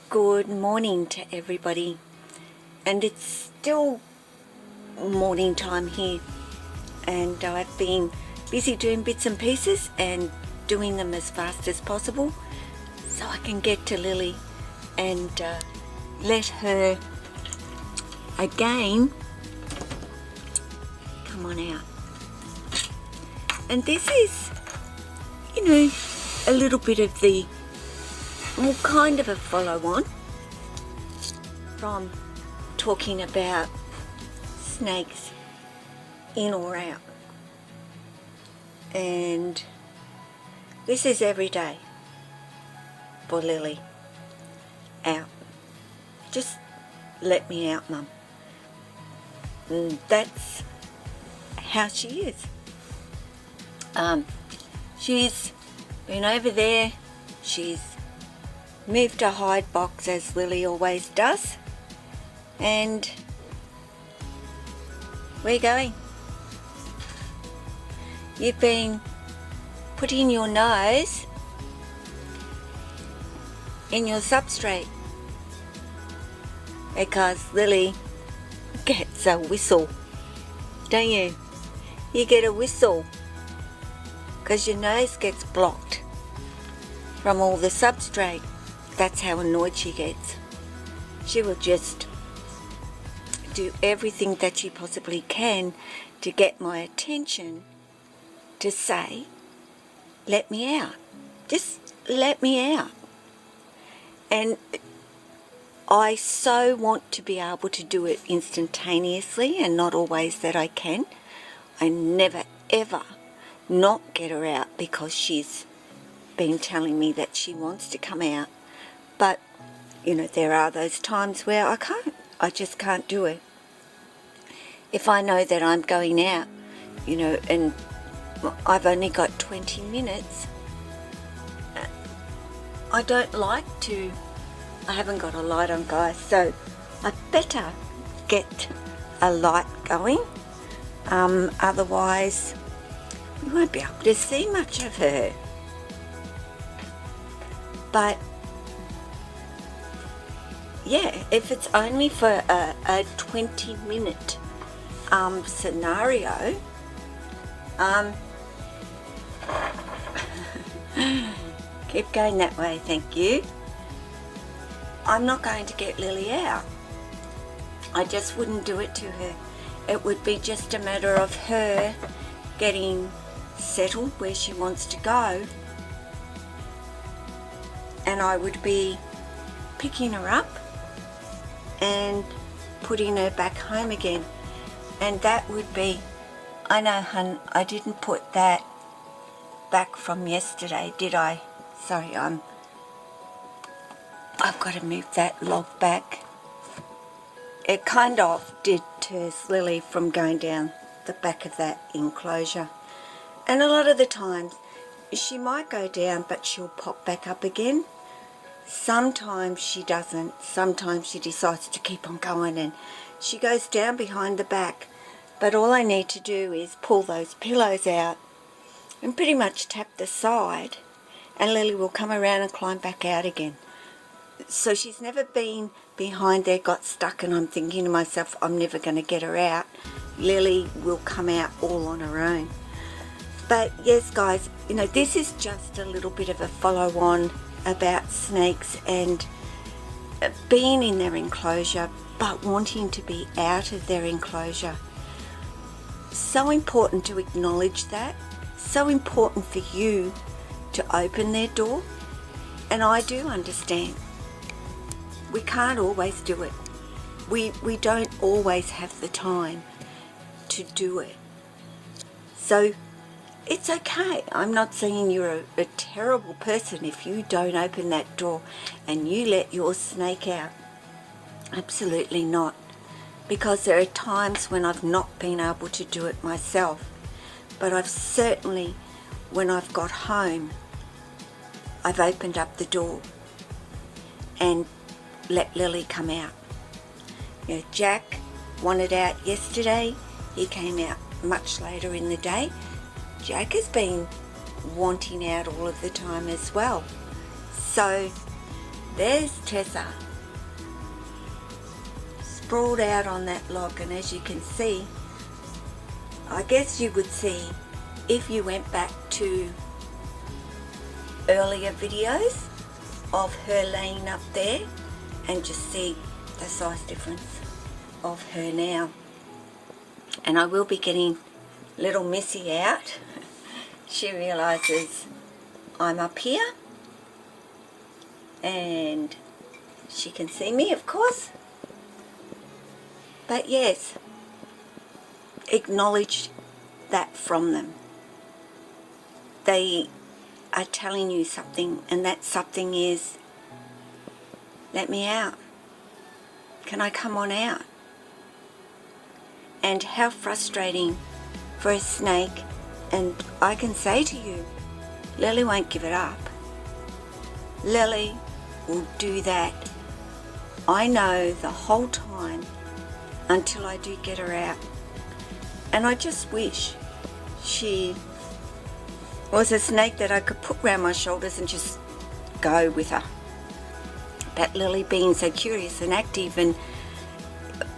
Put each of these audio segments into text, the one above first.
Good morning to everybody, and it's still morning time here, and I've been busy doing bits and pieces and doing them as fast as possible so I can get to Lily and let her again come on out. And this is, a little bit of the, well, kind of a follow-on from talking about snakes in or out. And this is every day for Lily. Out. Just let me out, Mum. And that's how she is. She's been over there. She's moved her hide box as Lily always does. And we're going. You've been putting your nose in your substrate because Lily gets a whistle, don't you? You get a whistle because your nose gets blocked from all the substrate. That's how annoyed she gets. She will just do everything that she possibly can to get my attention to say, let me out. Just let me out. And I so want to be able to do it instantaneously, and not always that I can. I never ever not get her out because she's been telling me that she wants to come out. But, there are those times where I can't. I just can't do it. If I know that I'm going out, and I've only got 20 minutes, I don't like to. I haven't got a light on, guys, so I better get a light going. Otherwise, we won't be able to see much of her. But yeah, if it's only for a 20-minute scenario, keep going that way, thank you. I'm not going to get Lily out. I just wouldn't do it to her. It would be just a matter of her getting settled where she wants to go, and I would be picking her up and putting her back home again. And that would be, I know, hun, I didn't put that back from yesterday, did I? Sorry, I've got to move that log back. It kind of deters Lily from going down the back of that enclosure. And a lot of the times she might go down, but she'll pop back up again. Sometimes she doesn't. Sometimes she decides to keep on going and she goes down behind the back. But all I need to do is pull those pillows out and pretty much tap the side, and Lily will come around and climb back out again. So she's never been behind there, got stuck, and I'm thinking to myself, I'm never going to get her out. Lily will come out all on her own. But yes, guys, this is just a little bit of a follow-on about snakes and being in their enclosure but wanting to be out of their enclosure. So important to acknowledge that. So important for you to open their door. And I do understand. We can't always do it. We don't always have the time to do it. So it's okay. I'm not saying you're a terrible person if you don't open that door and you let your snake out. Absolutely not. Because there are times when I've not been able to do it myself. But I've certainly, when I've got home, I've opened up the door and let Lily come out. Jack wanted out yesterday. He came out much later in the day. Jack has been wanting out all of the time as well. So There's Tessa, sprawled out on that log, and as you can see, I guess you would see if you went back to earlier videos of her laying up there and just see the size difference of her now. And I will be getting little Missy out. She realizes I'm up here and she can see me, of course. But yes, acknowledge that from them. They are telling you something, and that something is, let me out. Can I come on out? And how frustrating for a snake, and I can say to you, Lily won't give it up. Lily will do that. I know the whole time until I do get her out. And I just wish she was a snake that I could put round my shoulders and just go with her. But Lily being so curious and active, and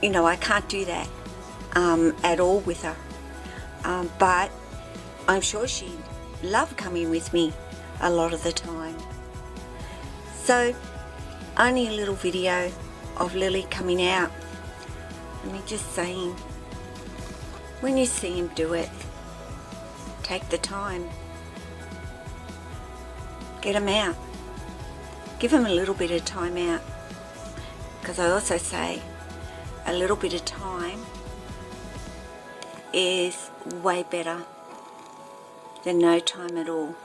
you know, I can't do that at all with her. But I'm sure she'd love coming with me a lot of the time. So only a little video of Lily coming out. And me just saying, when you see him do it, take the time. Get him out. Give him a little bit of time out. Because I also say a little bit of time is way better than no time at all.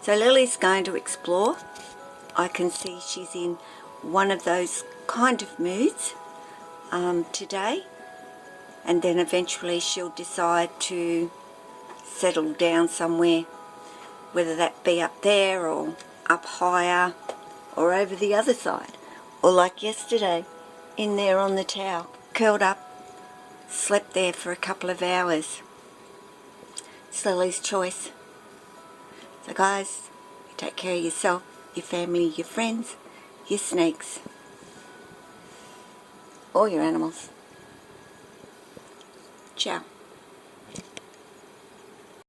So Lily's going to explore. I can see she's in one of those kind of moods today, and then eventually she'll decide to settle down somewhere, whether that be up there or up higher or over the other side, or like yesterday in there on the towel, curled up, slept there for a couple of hours. It's Lily's choice. So guys, you take care of yourself, your family, your friends, your snakes, all your animals. Ciao.